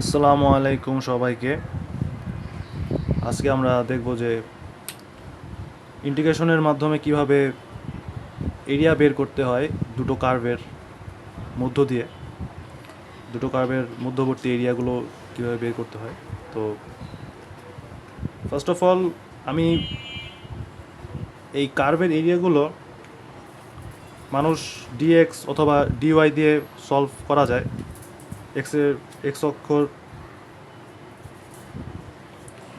আসসালামু আলাইকুম সবাইকে। আজকে আমরা দেখব যে ইন্টিগ্রেশনের মাধ্যমে কিভাবে এরিয়া বের করতে হয় দুটো কার্ভের মধ্য দিয়ে, দুটো কার্ভের মধ্যবর্তী এরিয়াগুলো কিভাবে বের করতে হয়। তো ফার্স্ট অফ অল আমি এই কার্ভের এরিয়াগুলো মানুষ ডিএক্স অথবা ডিওয়াই দিয়ে সলভ করা যায়। এক্সের এক্স অক্ষর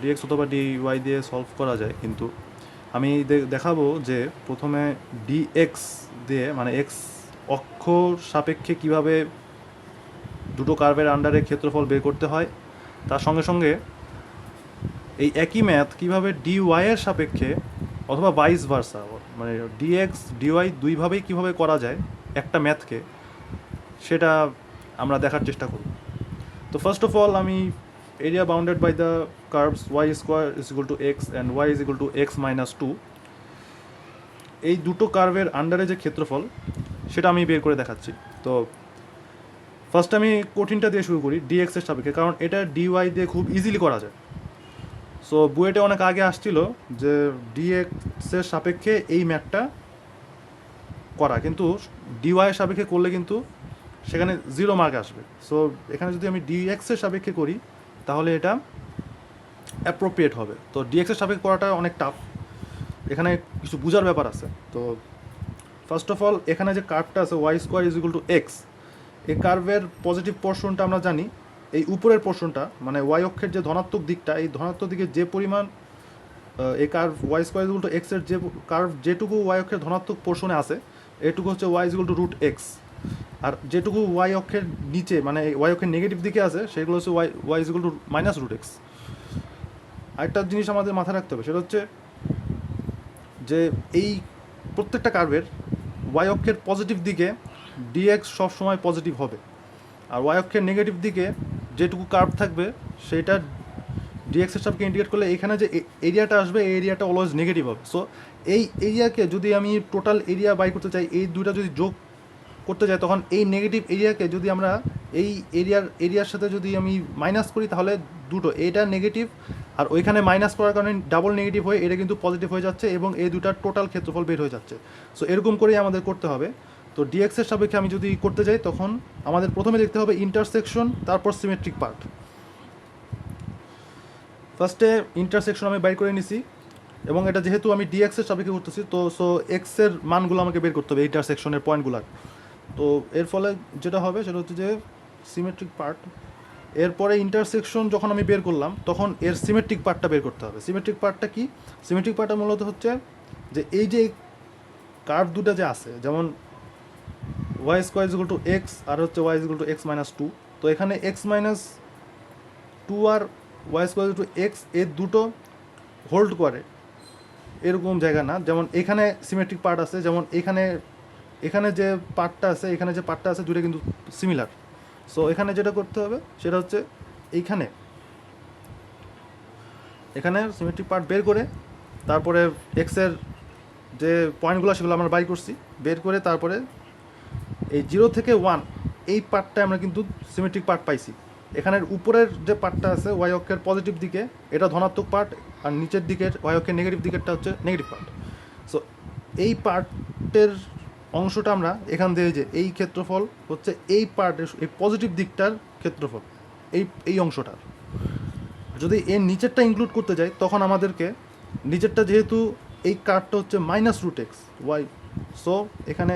ডিএক্স অথবা ডিওয়াই দিয়ে সলভ করা যায়, কিন্তু আমি দেখাবো যে প্রথমে ডিএক্স দিয়ে মানে এক্স অক্ষ সাপেক্ষে কিভাবে দুটো কার্ভের আন্ডারে ক্ষেত্রফল বের করতে হয়, তার সঙ্গে সঙ্গে এই একই ম্যাথ কিভাবে ডিওয়াই এর সাপেক্ষে অথবা ভাইস ভার্সা মানে ডিএক্স ডিওয়াই দুইভাবেই কিভাবে করা যায় একটা ম্যাথকে, সেটা আমরা দেখার চেষ্টা করব। তো ফার্স্ট অফ অল আমি area bounded by the curves Y square is equal to X and Y is equal to x minus two, এই দুটো কার্ভের আন্ডারে যে ক্ষেত্রফল সেটা আমি বের করে দেখাচ্ছি। তো ফার্স্ট আমি কঠিনটা দিয়ে শুরু করি, ডিএক্সের সাপেক্ষে, কারণ এটা ডিওয়াই দিয়ে খুব ইজিলি করা যায়। সো বুয়েটে অনেক আগে আসছিল যে ডিএক্সের সাপেক্ষে এই ম্যাথটা করা, কিন্তু ডিওয়াইয়ের সাপেক্ষে করলে কিন্তু সেখানে 0 মার্ক আসবে। সো এখানে যদি আমি ডিএক্সের সাপেক্ষে করি তাহলে এটা অ্যাপ্রোপ্রিয়েট হবে। তো ডিএক্সের সাপেক্ষে করাটা অনেক টাফ, এখানে কিছু বোঝার ব্যাপার আছে। তো ফার্স্ট অফ অল এখানে যে কার্ভটা আছে Y square is equal to X, এই কার্ভের পজিটিভ পোর্শনটা আমরা জানি, এই উপরের পোর্শনটা মানে ওয়াই অক্ষের যে ধনাত্মক দিকটা, এই ধনাত্মক দিকে যে পরিমাণ এই curve Y square is equal to এক্সের যে কার্ভ যেটুকু ওয়াই অক্ষের ধনাত্মক পোর্শনে আছে এটুকু হচ্ছে Y is equal to root x, আর যেটুকু ওয়াই অক্ষের নিচে মানে ওয়াই অক্ষের নেগেটিভ দিকে আছে সেগুলো হচ্ছে Y is equal to minus root X. আরেকটা জিনিস আমাদের মাথায় রাখতে হবে, সেটা হচ্ছে যে এই প্রত্যেকটা কার্ভের ওয়াই অক্ষের পজিটিভ দিকে ডিএক্স সবসময় পজিটিভ হবে, আর ওয়াই অক্ষের নেগেটিভ দিকে যেটুকু কার্ভ থাকবে সেটা ডিএক্সের সাথে ইন্ডিকেট করলে এখানে যে এরিয়াটা আসবে এই এরিয়াটা অলওয়েজ নেগেটিভ হবে। সো এই এরিয়াকে যদি আমি টোটাল এরিয়া বাই করতে চাই, এই দুইটা যদি যোগ করতে যাই, তখন এই নেগেটিভ এরিয়াকে যদি আমরা এই এরিয়ার সাথে যদি আমি মাইনাস করি তাহলে দুটো, এটা নেগেটিভ আর ওইখানে মাইনাস করার কারণে ডাবল নেগেটিভ হয়ে এটা কিন্তু পজিটিভ হয়ে যাচ্ছে এবং এই দুটার টোটাল ক্ষেত্রফল বের হয়ে যাচ্ছে। সো এরকম করেই আমাদের করতে হবে। তো ডিএক্সের সাপেক্ষে আমি যদি করতে যাই তখন আমাদের প্রথমে দেখতে হবে ইন্টারসেকশন, তারপর সিমেট্রিক পার্ট। ফার্স্টে ইন্টারসেকশন আমি বাইর করে নিছি, এবং এটা যেহেতু আমি ডিএক্সের সাপেক্ষে করতেছি তো সো এক্সের মানগুলো আমাকে বের করতে হবে ইন্টারসেকশনের পয়েন্টগুলো। তো এর ফলে যেটা হবে সেটা হচ্ছে যে সিমেট্রিক পার্ট, এরপরে ইন্টারসেকশন যখন আমি বের করলাম তখন এর সিমেট্রিক পার্টটা বের করতে হবে। সিমেট্রিক পার্টটা কি? সিমেট্রিক পার্টটা মূলত হচ্ছে যে এই যে কার্ভ দুটো যে আছে, যেমন y square is equal to x আর হচ্ছে Y is equal to x minus two, তো এখানে এক্স মাইনাস টু আর y square is two x এর দুটো হোল্ড করে এরকম জায়গা না, যেমন এখানে সিমেট্রিক পার্ট আছে, যেমন এখানে এখানে যে পার্টটা আছে এখানে যে পার্টটা আছে দুটো কিন্তু সিমিলার। সো এখানে যেটা করতে হবে সেটা হচ্ছে এইখানে এখানে সিমেট্রিক পার্ট বের করে তারপরে এক্সের যে পয়েন্টগুলো সেগুলো আমরা বাই করছি, বের করে তারপরে এই 0 থেকে 1 এই পার্টটা আমরা কিন্তু সিমেট্রিক পার্ট পাইছি। এখানের উপরের যে পার্টটা আছে ওয়াই অক্ষের পজিটিভ দিকে এটা ধনাত্মক পার্ট, আর নিচের দিকের ওয়াই অক্ষের নেগেটিভ দিকেরটা হচ্ছে নেগেটিভ পার্ট। সো এই পার্টের অংশটা আমরা এখান থেকে যে এই ক্ষেত্রফল হচ্ছে এই পার্টের এই পজিটিভ দিকটার ক্ষেত্রফল, এই অংশটার যদি এর নিচেরটা ইনক্লুড করতে যাই তখন আমাদেরকে নিচেরটা যেহেতু এই কার্ভটা হচ্ছে minus root X Y, so এখানে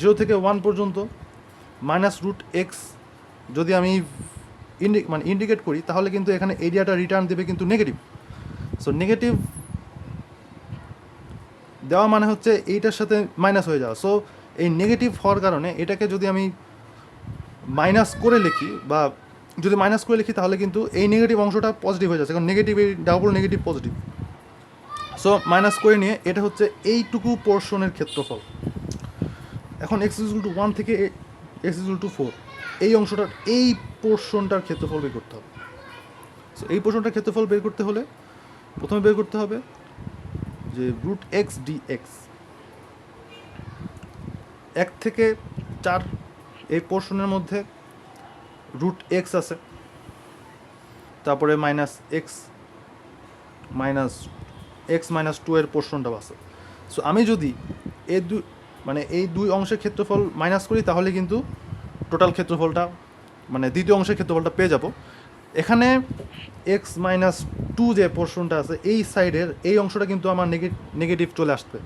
0 থেকে 1 পর্যন্ত মাইনাস রুট এক্স যদি আমি ইন্ডিকেট করি তাহলে কিন্তু এখানে এরিয়াটা রিটার্ন দেবে কিন্তু নেগেটিভ। সো নেগেটিভ দেওয়া মানে হচ্ছে এইটার সাথে মাইনাস হয়ে যাওয়া। সো এই নেগেটিভ হওয়ার কারণে এটাকে যদি আমি মাইনাস করে লিখি বা যদি মাইনাস করে লিখি তাহলে কিন্তু এই নেগেটিভ অংশটা পজিটিভ হয়ে যাচ্ছে, কারণ নেগেটিভ এই double negative positive. So minus করে নিয়ে এটা হচ্ছে এইটুকু পোর্শনের ক্ষেত্রফল। এখন এক্স ইজ টু 1 থেকে এক্স ইজ টু 4 এই অংশটার এই পোর্শনটার ক্ষেত্রফল বের করতে হবে। সো এই পোর্শনটার ক্ষেত্রফল বের করতে হলে প্রথমে বের করতে হবে যে রুট এক্স ডি এক্স, 1 থেকে 4 এই পোর্শনের মধ্যে রুট এক্স আছে, তারপরে মাইনাস এক্স মাইনাস টু এর পোর্শনটা আছে। সো আমি যদি এই এই দুই অংশের ক্ষেত্রফল মাইনাস করি তাহলে কিন্তু টোটাল ক্ষেত্রফলটা মানে দ্বিতীয় অংশের ক্ষেত্রফলটা পেয়ে যাব। এখানে এক্স মাইনাস টু যে পোর্শনটা আছে এই সাইডের এই অংশটা কিন্তু আমার নেগেটিভ চলে আসবে।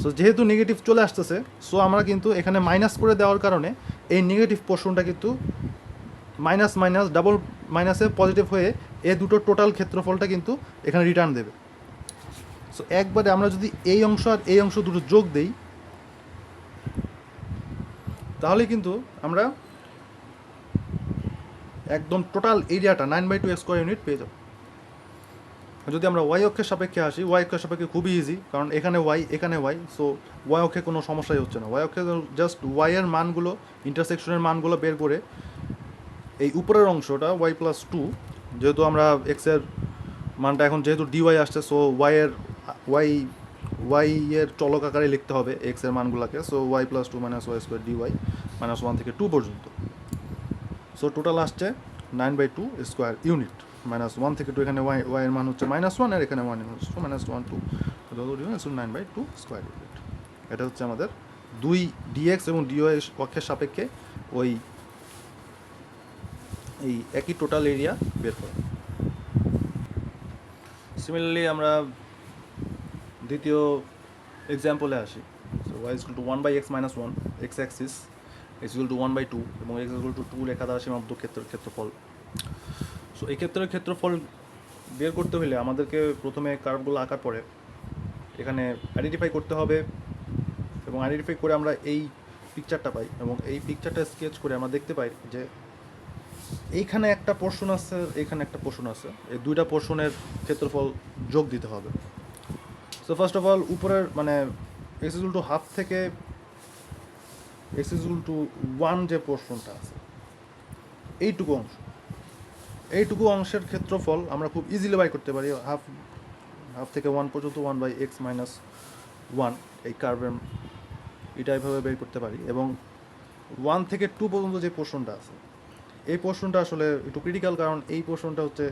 সো যেহেতু নেগেটিভ চলে আসতেছে, সো আমরা কিন্তু এখানে মাইনাস করে দেওয়ার কারণে এই নেগেটিভ পোর্শনটা কিন্তু মাইনাস মাইনাস ডাবল মাইনাসে পজিটিভ হয়ে এই দুটো টোটাল ক্ষেত্রফলটা কিন্তু এখানে রিটার্ন দেবে। সো একবারে আমরা যদি এই অংশ আর এই অংশ দুটো যোগ দেই তাহলে কিন্তু আমরা একদম টোটাল এরিয়াটা 9/2 স্কোয়ার ইউনিট পেয়ে যাব। যদি আমরা ওয়াই অক্ষের সাপেক্ষে আসি, ওয়াই অক্ষের সাপেক্ষে খুবই ইজি, কারণ এখানে ওয়াই এখানে ওয়াই, সো ওয়াই অক্ষে কোনো সমস্যাই হচ্ছে না। ওয়াই অক্ষে জাস্ট ওয়াইয়ের মানগুলো ইন্টারসেকশনের মানগুলো বের করে এই উপরের অংশটা ওয়াই প্লাস টু, যেহেতু আমরা এক্সের মানটা এখন যেহেতু ডিওয়াই আসছে, সো ওয়াই এর চলক আকারে লিখতে হবে এক্সের মানগুলোকে। So y plus two minus y square dy minus 1 থেকে 2 পর্যন্ত। সো টোটাল আসছে 9/2 স্কোয়ার ইউনিট। -1 থেকে 2, এখানে ওয়াই এর মান হচ্ছে -1 আর এখানে ওয়ান হচ্ছে -1 2 9/2 স্কোয়ার ইউনিট। এটা হচ্ছে আমাদের দুই ডিএক্স এবং ডিওয়াই অক্ষের সাপেক্ষে ওই এই একই টোটাল এরিয়া বের করা। সিমিলারলি আমরা দ্বিতীয় এক্সাম্পলে আসি। So Y equal to 1/x - 1 X axis, X equal to 1/2 এবং এক্স ইকুয়াল টু 2 রেখা দ্বারা সীমাবদ্ধ ক্ষেত্রফল। সো এই ক্ষেত্রের ক্ষেত্রফল বের করতে হলে আমাদেরকে প্রথমে কার্ভগুলো আঁকার পরে এখানে আইডেন্টিফাই করতে হবে, এবং আইডেন্টিফাই করে আমরা এই পিকচারটা পাই, এবং এই পিকচারটা স্কেচ করে আমরা দেখতে পাই যে এইখানে একটা পোর্শন আছে, এইখানে একটা পোর্শন আছে, এই দুইটা পোর্শনের ক্ষেত্রফল যোগ দিতে হবে। সো ফার্স্ট অফ অল উপরের মানে এক্স ইকুয়াল টু হাফ থেকে এক্স ইকুয়াল টু 1 যে পোর্শনটা আছে এইটুকু অংশের ক্ষেত্রফল আমরা খুব ইজিলি বাই করতে পারি। হাফ থেকে 1 পর্যন্ত 1/x - 1 এই কার্ভের এটা এইভাবে বের করতে পারি। এবং 1 থেকে 2 পর্যন্ত যে পোর্শনটা আছে এই পোর্শনটা আসলে একটু ক্রিটিক্যাল, কারণ এই পোর্শনটা হচ্ছে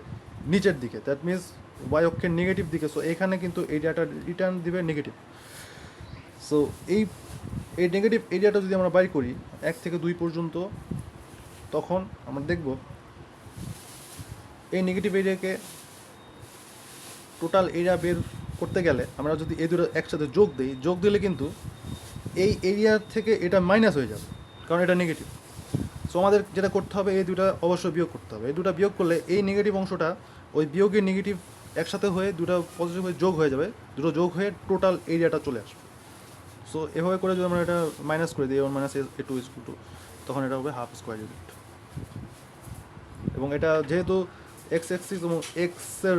নিচের দিকে, দ্যাট মিনস ওয়াই অক্ষের নেগেটিভ দিকে। সো এখানে কিন্তু এরিয়াটা রিটার্ন দিবে নেগেটিভ। সো এই নেগেটিভ এরিয়াটা যদি আমরা বাই করি 1 থেকে 2 পর্যন্ত, তখন আমরা দেখব এই নেগেটিভ এরিয়াকে টোটাল এরিয়া বের করতে গেলে আমরা যদি এই দুটো একসাথে যোগ দিলে কিন্তু এই এরিয়ার থেকে এটা মাইনাস হয়ে যাবে, কারণ এটা নেগেটিভ। সো আমাদের যেটা করতে হবে এই দুটা অবশ্যই বিয়োগ করতে হবে। এই দুটা বিয়োগ করলে এই নেগেটিভ অংশটা ওই বিয়োগের নেগেটিভ একসাথে হয়ে দুটো পজিটিভ হয়ে যোগ হয়ে যাবে, দুটো যোগ হয়ে টোটাল এরিয়াটা চলে আসবে। সো এভাবে করে যদি আমরা এটা মাইনাস করে দিই A1 - A2 = 2, তখন এটা হবে হাফ স্কোয়ার ইউনিট। এবং এটা যেহেতু এক্স অ্যাক্সিস এবং এক্সের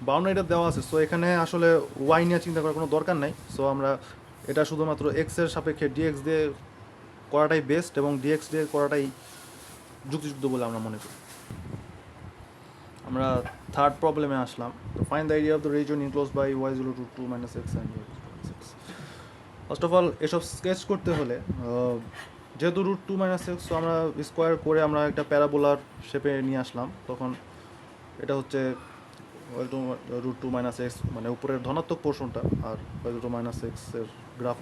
বাউন্ডারিটা দেওয়া আছে, সো এখানে আসলে ওয়াই নিয়ে চিন্তা করার কোনো দরকার নাই। সো আমরা এটা শুধুমাত্র এক্সের সাপেক্ষে ডিএক্স দিয়ে করাটাই বেস্ট, এবং ডিএক্স দিয়ে করাটাই যুক্তিযুক্ত বলে আমরা মনে করি। আমরা থার্ড প্রবলেমে আসলাম। তো find the area of the region enclosed by Y equal to 2 - x and y = 6। First of all এসব স্কেচ করতে হলে যেহেতু √2 - x, সো আমরা স্কোয়ার করে আমরা একটা প্যারাবোলার শেপে নিয়ে আসলাম। তখন এটা হচ্ছে √2 - x, মানে উপরের ধনাত্মক পোর্শনটা, আর y2 - x এর গ্রাফ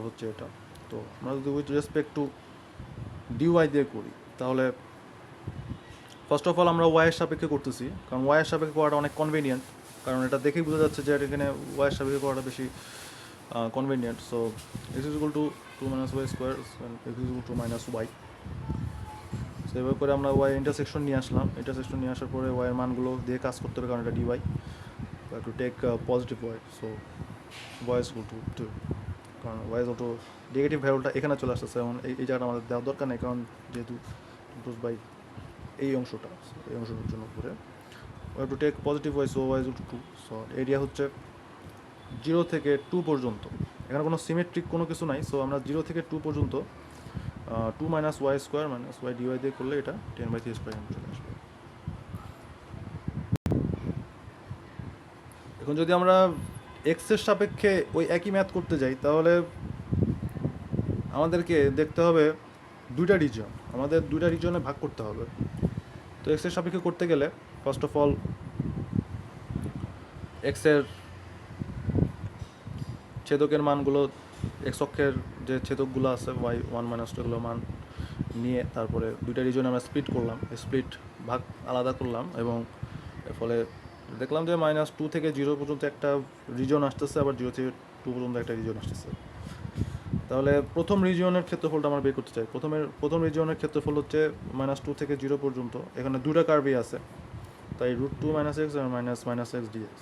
হচ্ছে এটা। তো আমরা যদি উইথ রেসপেক্ট টু ডিওয়াই দিয়ে করি তাহলে ফার্স্ট অফ অল আমরা ওয়াইয়ের সাপেক্ষে করতেছি, কারণ ওয়াইয়ের সাপেক্ষে করাটা অনেক কনভিনিয়েন্ট, কারণ এটা দেখেই বোঝা যাচ্ছে যে এখানে ওয়াইয়ের সাপেক্ষে করাটা বেশি convenient. So x = 2 - y square x = -y। So এভাবে করে আমরা ওয়াই ইন্টারসেকশন নিয়ে আসলাম। ইন্টারসেকশন নিয়ে আসার পরে ওয়াইয়ের মানগুলো দিয়ে কাজ করতে হবে, কারণ এটা DY to take positive Y. So Y = 2, কারণ ওয়াই = নেগেটিভ ভ্যালুটা এখানে চলে আসতেছে, এবং এই জায়গাটা আমাদের দেওয়ার দরকার নেই, কারণ যেহেতু বাই এই অংশটার জন্য করে Y to take positive Y. So Y = 2। So area হচ্ছে 0 থেকে 2 পর্যন্ত, এখানে কোনো সিমেট্রিক কোনো কিছু নাই। সো আমরা 0 থেকে 2 পর্যন্ত 2 - y স্কোয়ার - y ডিওয়াই দিয়ে করলে এটা 10/3 স্কোয়ার চলে আসবে। এখন যদি আমরা এক্সের সাপেক্ষে ওই একই ম্যাথ করতে যাই তাহলে আমাদেরকে দেখতে হবে দুইটা রিজিয়ন। আমাদের দুইটা রিজনে ভাগ করতে হবে। তো এক্সের সাপেক্ষে করতে গেলে ফার্স্ট অফ অল এক্সের ছেদকের মানগুলো, এক্স অক্ষের যে ছেদকগুলো আছে ওয়াই ওয়ান মাইনাস টু, এগুলো মান নিয়ে তারপরে দুইটা রিজনে আমরা স্প্লিট করলাম, স্প্লিট ভাগ আলাদা করলাম, এবং এর ফলে দেখলাম যে -2 থেকে 0 পর্যন্ত একটা রিজন আসতেছে, আবার 0 থেকে 2 পর্যন্ত একটা রিজন আসতেছে। তাহলে প্রথম রিজিয়নের ক্ষেত্রফলটা আমরা বের করতে চাই। প্রথম রিজিয়নের ক্ষেত্রফল হচ্ছে -2 থেকে 0 পর্যন্ত, এখানে দুটা কার্ভই আছে, তাই √2 - x আর -x dx।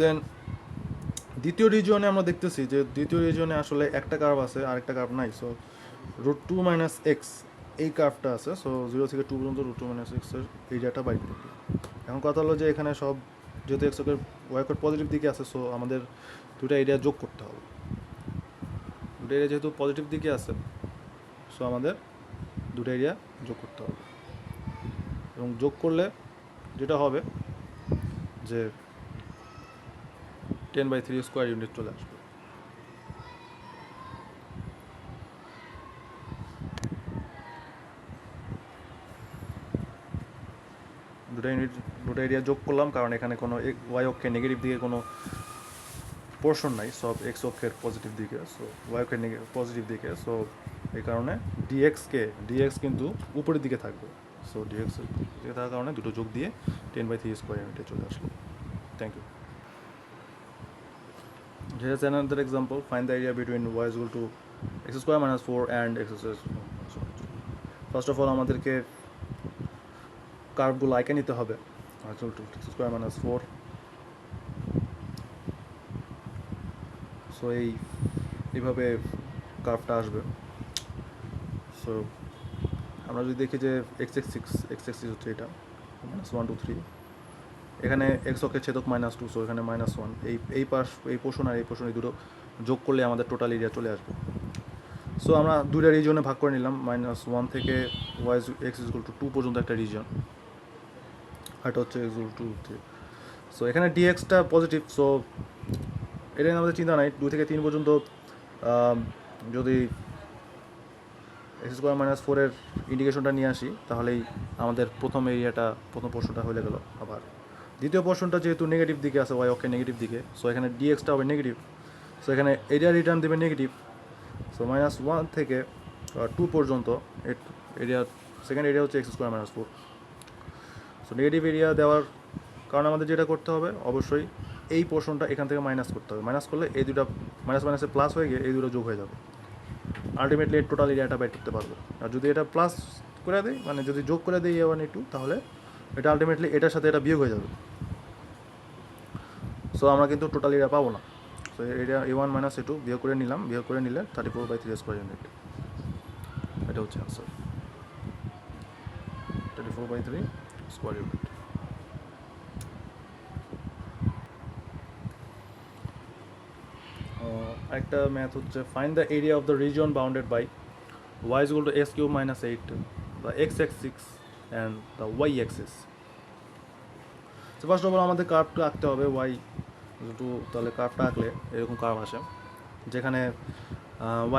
দেন দ্বিতীয় রিজিয়নে আমরা দেখতেছি যে দ্বিতীয় রিজিয়নে আসলে একটা কার্ভ আছে আর একটা কার্ভ নাই, সো √2 - x এই কার্ভটা আছে, সো 0 থেকে 2 পর্যন্ত √2 - x এর এরিয়াটা বাইর করবে। এখন কথা হলো যে এখানে সব যেহেতু x অক্ষের y অক্ষের পজিটিভ দিকে আছে, সো আমাদের দুটা এরিয়া যোগ করতে হবে। দুটো এরিয়া যেহেতু পজিটিভ দিকে আছে, সো আমাদের দুটো এরিয়া যোগ করতে হবে, এবং যোগ করলে যেটা হবে যে 10/3 স্কোয়ার ইউনিট চলে আসবে। দুটো এরিয়া যোগ করলাম কারণ এখানে কোনো ওয়াই অক্ষের নেগেটিভ দিকে কোনো পোর্শন নাই, সব এক্স অক্ষের পজিটিভ দিকে, সো ওয়াই অক্ষের পজিটিভ দিকে, সো এই কারণে ডিএক্স কিন্তু উপরের দিকে থাকবে, সো ডিএক্স দিকে থাকার কারণে দুটো যোগ দিয়ে 10/3 স্কোয়ার ইউনিটে চলে আসলো। Thank you. Here is another example. Find the area between y is equal to x square minus 4 and x square. First of all আমাদেরকে কার্ভগুলো আঁকে নিতে হবে। y is equal to x square minus 4. So এইভাবে কার্ভটা আসবে। So আমরা যদি দেখি যে x axis হচ্ছে এটা -1 2 3, এখানে x অক্ষের ছেদক -2, সো এখানে -1, এই পোর্শন আর এই পোর্শন এই দুটো যোগ করলে আমাদের টোটাল এরিয়া চলে আসবে। সো আমরা দুইটা রিজনে ভাগ করে নিলাম, -1 থেকে x is equal to 2 পর্যন্ত একটা রিজন, আর এটা হচ্ছে x is equal to 3। So এখানে ডিএক্সটা পজিটিভ, সো এটা নিয়ে আমাদের চিন্তা নাই। 2 থেকে 3 পর্যন্ত যদি x স্কোয়ার -4 এর ইন্ডিকেশনটা নিয়ে আসি, তাহলেই আমাদের প্রথম পোর্শনটা হয়ে গেল। আবার দ্বিতীয় পোর্শনটা যেহেতু নেগেটিভ দিকে আছে, ওয়াই অক্ষের নেগেটিভ দিকে, সো এখানে ডিএক্সটা হবে নেগেটিভ, সো এখানে এরিয়া রিটার্ন দেবে নেগেটিভ। সো -1 থেকে 2 পর্যন্ত সেকেন্ড এরিয়া হচ্ছে x square -4। So negative area দেওয়ার কারণে আমাদের যেটা করতে হবে, অবশ্যই এই পোর্শনটা এখান থেকে মাইনাস করতে হবে। মাইনাস করলে এই দুটো মাইনাসে প্লাস হয়ে গিয়ে এই দুটো যোগ হয়ে যাবে, আলটিমেটলি এর টোটাল এরিয়াটা বের করতে পারবো। আর যদি এটা প্লাস করে দেয়, মানে যদি যোগ করে দেয় A1 A2, তাহলে এটা আলটিমেটলি এটার সাথে এটা বিয়োগ হয়ে যাবে, সো আমরা কিন্তু টোটাল এরিয়া পাবো না। সো এরিয়া A1 - A2 বিয়োগ করে নিলে 34/3 স্কোয়ার ইউনিট, এটা হচ্ছে আনসার, 34/3 স্কোয়ার ইউনিট। একটা ম্যাথ হচ্ছে find the area of the region bounded by y is equal to x cube minus 8, the x axis and the y axis. তো first of all আমাদের কার্ভটা আঁকতে হবে, y তাহলে কার্ভটা আঁকলে এরকম কার্ভ আসে, যেখানে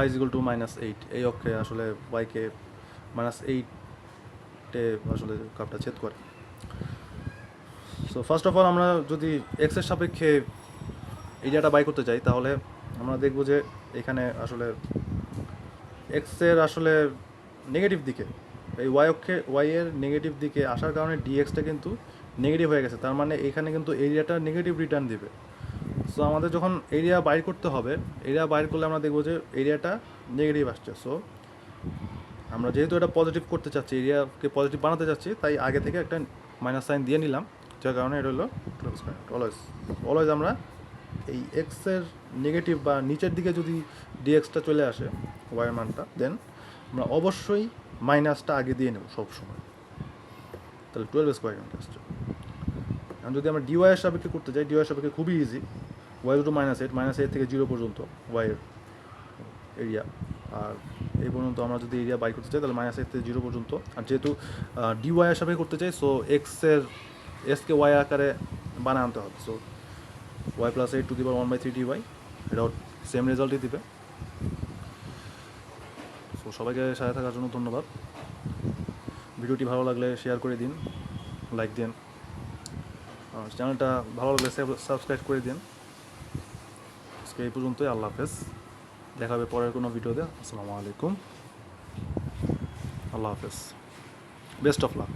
y is equal to -8, এই অক্ষে আসলে y-কে -8-এ আসলে কার্ভটা ছেদ করে। সো ফার্স্ট অফ অল আমরা যদি x এর সাপেক্ষে এরিয়াটা বাই করতে চাই, তাহলে আমরা দেখব যে এখানে আসলে x এর আসলে নেগেটিভ দিকে, এই y এর নেগেটিভ দিকে আসার কারণে ডিএক্সটা কিন্তু নেগেটিভ হয়ে গেছে, তার মানে এখানে কিন্তু এরিয়াটা নেগেটিভ রিটার্ন দিবে। সো আমাদের যখন এরিয়া বাইর করতে হবে, এরিয়া বাইর করলে আমরা দেখবো যে এরিয়াটা নেগেটিভ আসছে। সো আমরা যেহেতু এটা পজিটিভ করতে চাচ্ছি, এরিয়াকে পজিটিভ বানাতে চাচ্ছি, তাই আগে থেকে একটা মাইনাস সাইন দিয়ে নিলাম, যার কারণে এটা হলো অলওয়েজ আমরা এই এক্সের নেগেটিভ বা নিচের দিকে যদি ডিএক্সটা চলে আসে ওয়াইয়ের মানটা, দেন আমরা অবশ্যই মাইনাসটা আগে দিয়ে নেব সবসময়, তাহলে 12 স্কোয়ার ইউনিট আসছে। এখন যদি আমরা ডিওয়াইয়ের সাপেক্ষে করতে চাই, ডিওয়াইয়ের সাপেক্ষে খুবই ইজি, ওয়াই টু -8 থেকে 0 পর্যন্ত ওয়াইয়ের এরিয়া, আর এই পর্যন্ত আমরা যদি এরিয়া বাই করতে চাই তাহলে -8 থেকে 0 পর্যন্ত। আর যেহেতু ডিওয়াইয়ের সাপেক্ষে করতে চাই, সো এসকে ওয়াই আকারে বানায় আনতে হবে, so y + 8 to the power 1/3 dy, এটাও সেম রেজাল্টই দিবে। সো সবাইকে সাথে থাকার জন্য ধন্যবাদ। ভিডিওটি ভালো লাগলে শেয়ার করে দিন, লাইক দিন, চ্যানেলটা ভালো লাগলে সাবস্ক্রাইব করে দিন। আজকে এই পর্যন্তই, আল্লাহ হাফেজ। দেখা হবে পরের কোনো ভিডিওতে। আসসালামু আলাইকুম, আল্লাহ হাফেজ, বেস্ট অফ লাক।